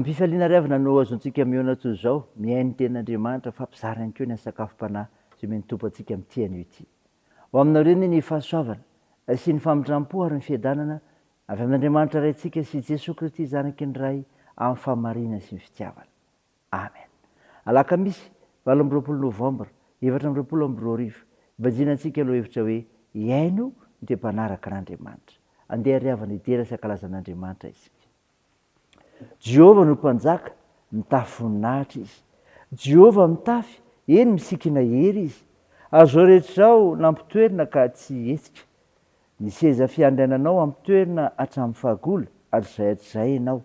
Ampifaliana riavana no azontsika miona toy izao, mihainy ten'Andriamanitra fa mpizara ihany koa ny sakafom-panahy izay mety tompo antsika amin'ity anio ity. Ho aminao reny ny fahasoavana sy ny famindrampo ary ny fiadanana avy amin'Andriamanitra ray antsika sy Jesosy Kristy Zanaky ny Ray amin'ny fahamarinana sy ny fitiavana. Amen. Alakamisy 20 Novambra 2024 ivajina antsika aloha hevitra hoe iaino ny te-mpanaraka an'Andriamanitra. Andeha riavana idera sy ankalazan'Andriamanitra isika. Jehovah no mpanjaka, mitafy voninahitra izy. Jehovah mitafy, eny misikina hery izy. Ary zao rehetra zao nampitoerina ka tsy hetsika. Ny seza fiandriananao ampitoerina hatramin'ny fahagola, ary zay ianao.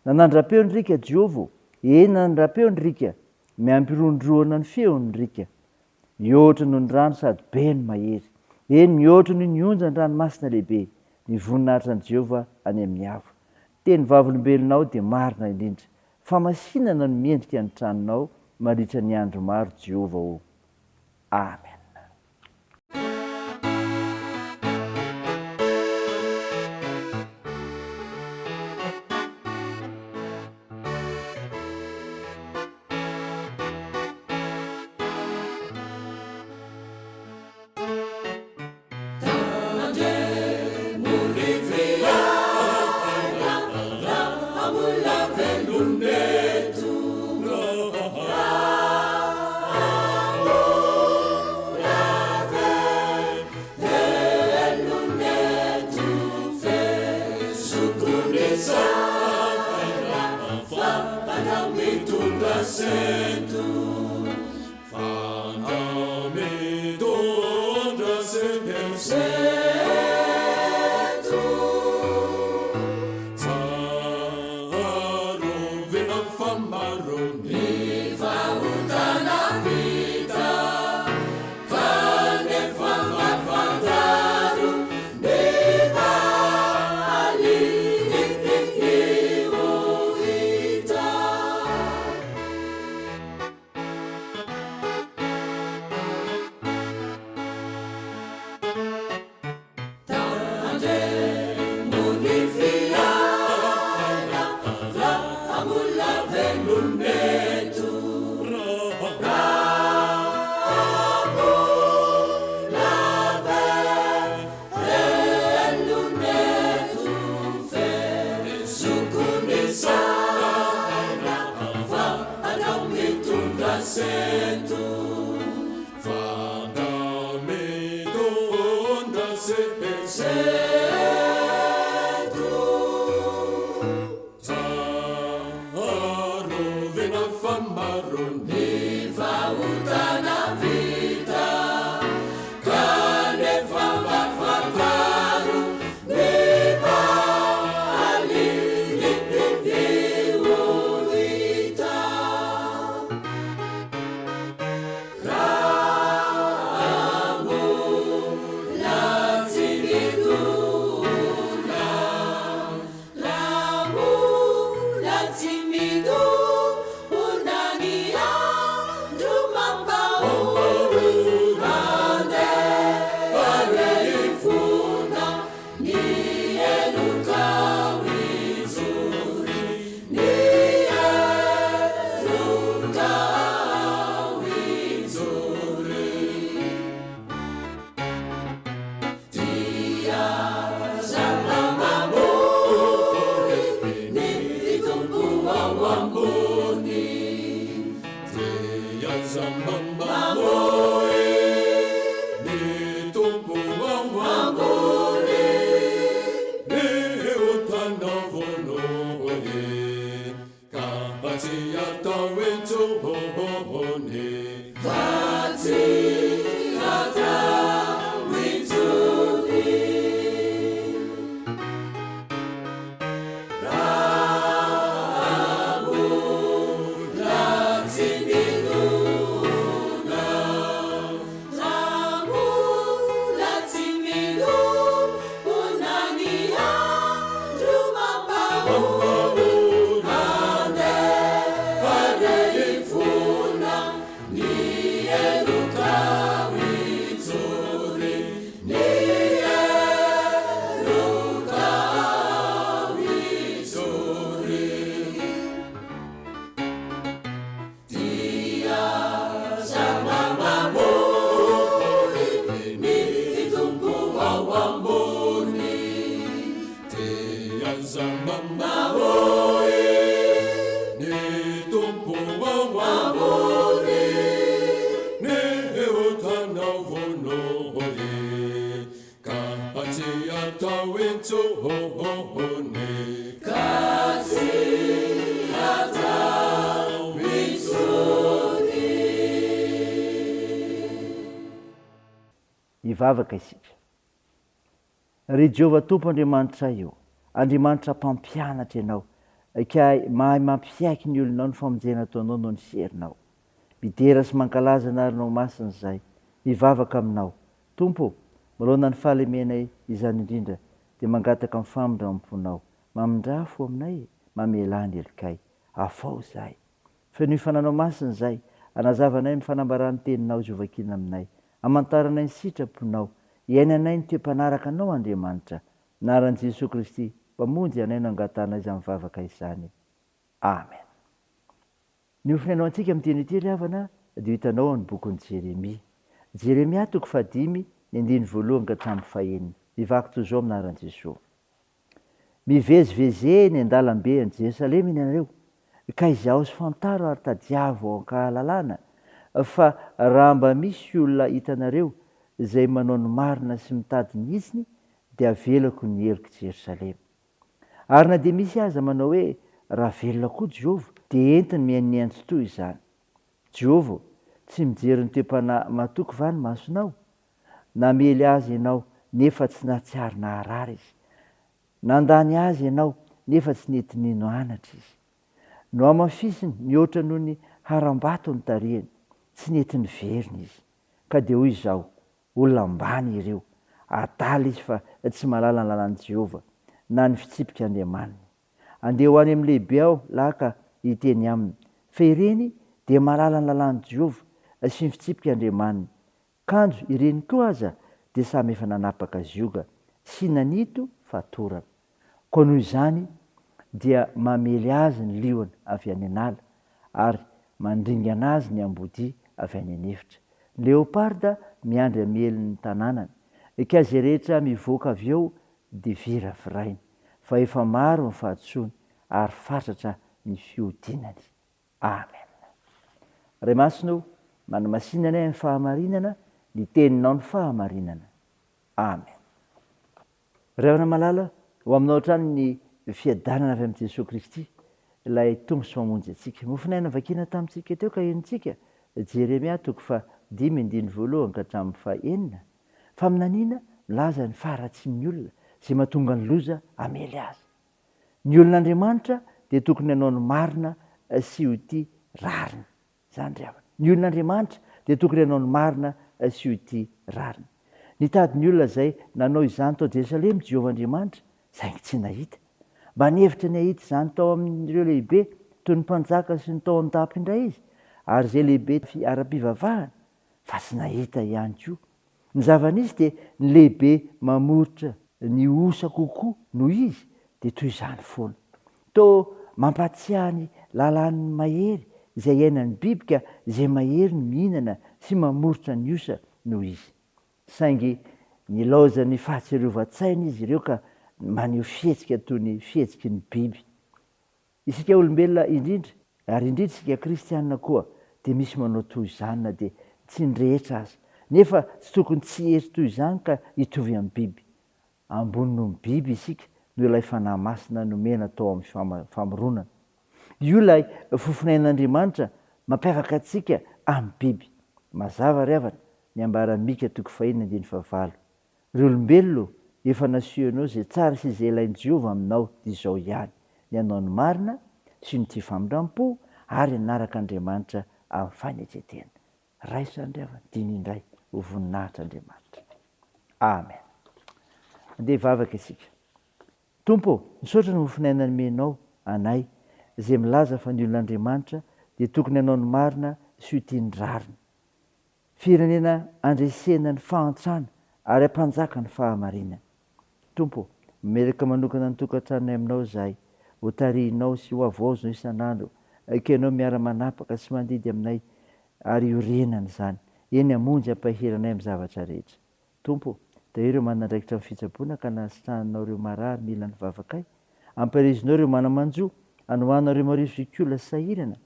Nanandra-peo ny rika Jehovah, eny nanandra-peo ny rika, miampirondroana ny feony rika. Mihoatra noho ny rano sady be ny mahery. Eny mihoatra noho ny onja ny ranomasina lehibe. Ny voninahitra ny Jehovah any amin'ny avo. Teny vavolombelonao dia marina indrindra. Famasinana no miendrika ny tranonao mandritra ny andro maro Jehovah o. Amen. vonoe ka ati atao itsone kasi atao itsone. Ivavaka isika. Ry Jehovah Tompo Andriamanitra io, Andriamanitra mpampianatra ianao, ka mahay mampiaiky ny olonao ny famonjena ataonao no ny serinao. Midera sy mankalaza narinao masina izay, mivavaka aminao. Tompo, milona ny fahalemenay izany indrindra, dia mangataka amin'ny famindram-ponao. Mamindrafo aminay, mamelany elikay, afao zahay. Feno fananao masina izay, anazavanay ny fanambarany teninao zovakina aminay. Amantaranay ny sitraponao, iainanay ny toe-panaraka anao Andriamanitra. Naran'i Jesosy Kristy, mpamonjy anay no angatana izany mivavaka izany. Amen. Ny ofinainao antsika amin'ny teny ity havana dia hitanao ny bokin'i Jeremia. Jeremia 5:1-5. Mivako toy izao aminaran'i Jesosy. Mivezivezeny ny an-dalambe any Jerosalema ianareo, ka izaho sy fantaro ary tadiavo ankahalalana, fa raha mba misy olona hitanareo izay manao ny marina sy mitady ny hitsiny, dia avelako ny heliko Jerosalema. Ary na dia misy aza manao hoe raha velona koa Jehovah, dia entiny mihainy antso toy izany. Jehovah, tsy mijery ny toe-panahy matoky va ny masonao? Namely azy ianao nefa tsy nahatsiaro naharary izy. Nandany azy ianao nefa tsy nety nino anatra izy. No amafisiny mihoatra noho ny harambato ny tarihany, tsy nety ny veriny izy. Ka dia hoy izao, olona ambany ireo, adala izy fa tsy malala ny lalàn'i Jehovah, na ny fitsipika Andriamaniny. Andeha ho any amin'ny lehibe aho laka hiteny aminy, fa ireny dia malala ny lalàn'i Jehovah sy ny fitsipika Andriamaniny. Kanjo ireny koa aza dia samy efa nanapaka zioga sy nanito fatorana. Koa noho izany dia mamely azy ny liona avy any an'ala ary mandringana azy ny ambody avy any an'efitra. Leoparda miandry ameliny tanànany, ka izay rehetra mivoaka avy eo dia vira-virainy, fa efa maro ny fahatsoany ary fatratra ny fiodinany. Amen. Ray masino, manamasinana ny fahamarinana, ny teninao ny fahamarinana. Amen. Ray havana malala, ho aminao hatrany ny fiadanana avy amin'i Jesosy Kristy, ilay tombo sy mamonjy antsika. Mofinaina vakina tamintsika teo ka henontsika, Jeremia 5:1-5. Fa aminanina milaza ny faharatsian'ny olona izay mahatonga ny loza amely azy. Ny olon'Andriamanitra dia tokony hanao ny marina sy ho tia rariny. Zany ry havana. Ny olon'Andriamanitra dia tokony hanao ny marina sy ho tia rariny. Nitady ny olona izay nanao izany tao Jerosalema Jehovah Andriamanitra, saingy tsy nahita. Mba nihevitra ny ahita izany tao amin'ireo lehibe toy ny mpanjaka sy ny tao an-dapa indray izy, ary izay lehibe ara-pivavahana, fa tsy nahita ihany koa. Ny zava-nisy dia ny lehibe mamoritra ny osa kokoa noho izy dia toy izany foana. Tô mampatsiahy ny lalàn'ny mahery izay iainan'ny biby, ka izay mahery ny mihinana sy mamoritra ny osa noho izy. Saingy nilaoza ny fahatsiarovan-tsaina izy ireo ka maneho fihetsika toy ny fihetsiky ny biby. Isika olombelona indrindra, ary indrindra isika kristianina koa, dia misy manao toy izany na dia tsy ndrehetra aza. Nefa tsy tokony tsy hery toy izany ka hitovy amin'ny biby. Ambony noho ny biby isika, noho ilay fanahy masina nomena tao amin'ny famoronana. Io ilay fofinain'Andriamanitra mampiavaka antsika amin'ny biby. Mazava ry havana, ny ambaran'ny Mika 5:5. Ry olombelona, efa nasianao izay tsara sy izay ilain'i Jehovah aminao dia izao ihany: ny hanao ny marina sy ny tia famindram-po ary hanaraka Andriamanitra amin'ny fanetsetena. Raisany ry havana, diny indray ho voninahitr'Andriamanitra. Amen. Andeha hivavaka isika. Tompo, misaotra ny mofinaina nomenao anay izay milaza fa ny olon'Andriamanitra dia tokony hanao ny marina sy ho tia ny rariny. Firenena andresena ny fahantrana ary ampanjaka ny fahamarinana. Tompo, mimeraka manokana ny tokantranonay aminao izahay, ho tarihinao sy ho avoazonao isan'andro, ka ianao miara-manapaka sy mandidy aminay ary iorenana izany, eny hamonjy hampaheranay amin'ny zavatra rehetra. Tompo, dia ireo manandraikitra amin'ny fitsaboana ka nasitrananao ireo marary mila ny vavakay, ampirizinao ireo manamanjo, anohanao ireo marivozokiolona sy sahirana,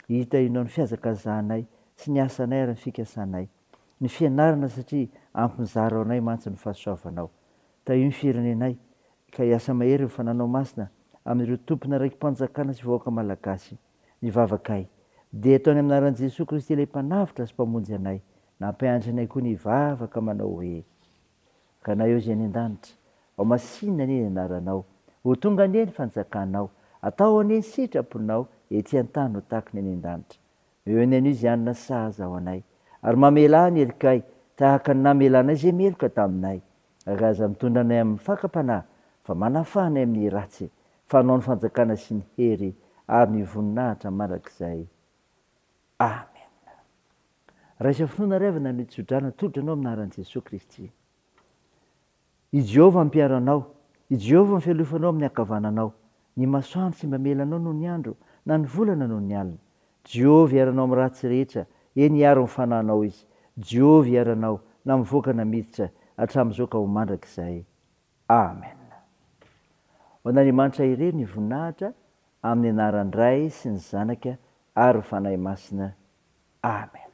hita inao ny fiazakazahanay sy ny asanay ary ny fikasanay. ny fianarana satria ampin'izaro anay mantsy ny fahasoavanao. Io ny firenenay ka hiasa mahery ny fananao masina amin'ireo tompona raiky mpanjakana sy vahoaka malagasy ny vavakay. Dia ataony amin'ny anaran'i Jesosy Kristy ilay mpanavitra sy mpamonjy anay, nampiandry anay koa ny vavaka manao hoe: ka na eo izay any an-danitra, ao masinina anie ny anaranao, ho tonga anie ny fanjakanao, atao anie ny sitraponao, ety an-tany ho tahaka ny any an-danitra. Eo any anio izy anona sahaza ao anay, ary mamela ny helikay tahaka ny namelanay izay meloka taminay. Aza mitondra anay amin'ny fakam-panahy, fa manafanay amin'ny ratsy, fanao ny fanjakana sy ny hery ary ny voninahitra mandrakizay. Amen. Raisa finoana revana ny tsodrana todranao amin'ny anaran'i Jesosy Kristy. I Jehovah mpiaro anao, i Jehovah mifialofanao amin'ny ankavananao. Ny masoandro sy mamelanao noho ny andro, na ny volana noho ny alina. Jehovah iaranao amin'ny ratsy rehetra, eny hiaro ny fanahinao izy. Jehovah iaranao na mivoaka na miditra hatramin'izao ka ho mandrakizay. Amen. Ho an'Andriamanitra irery ny voninahitra amin'ny anaran'ny Ray sy ny Zanaka ary ny fanahy masina. Amen.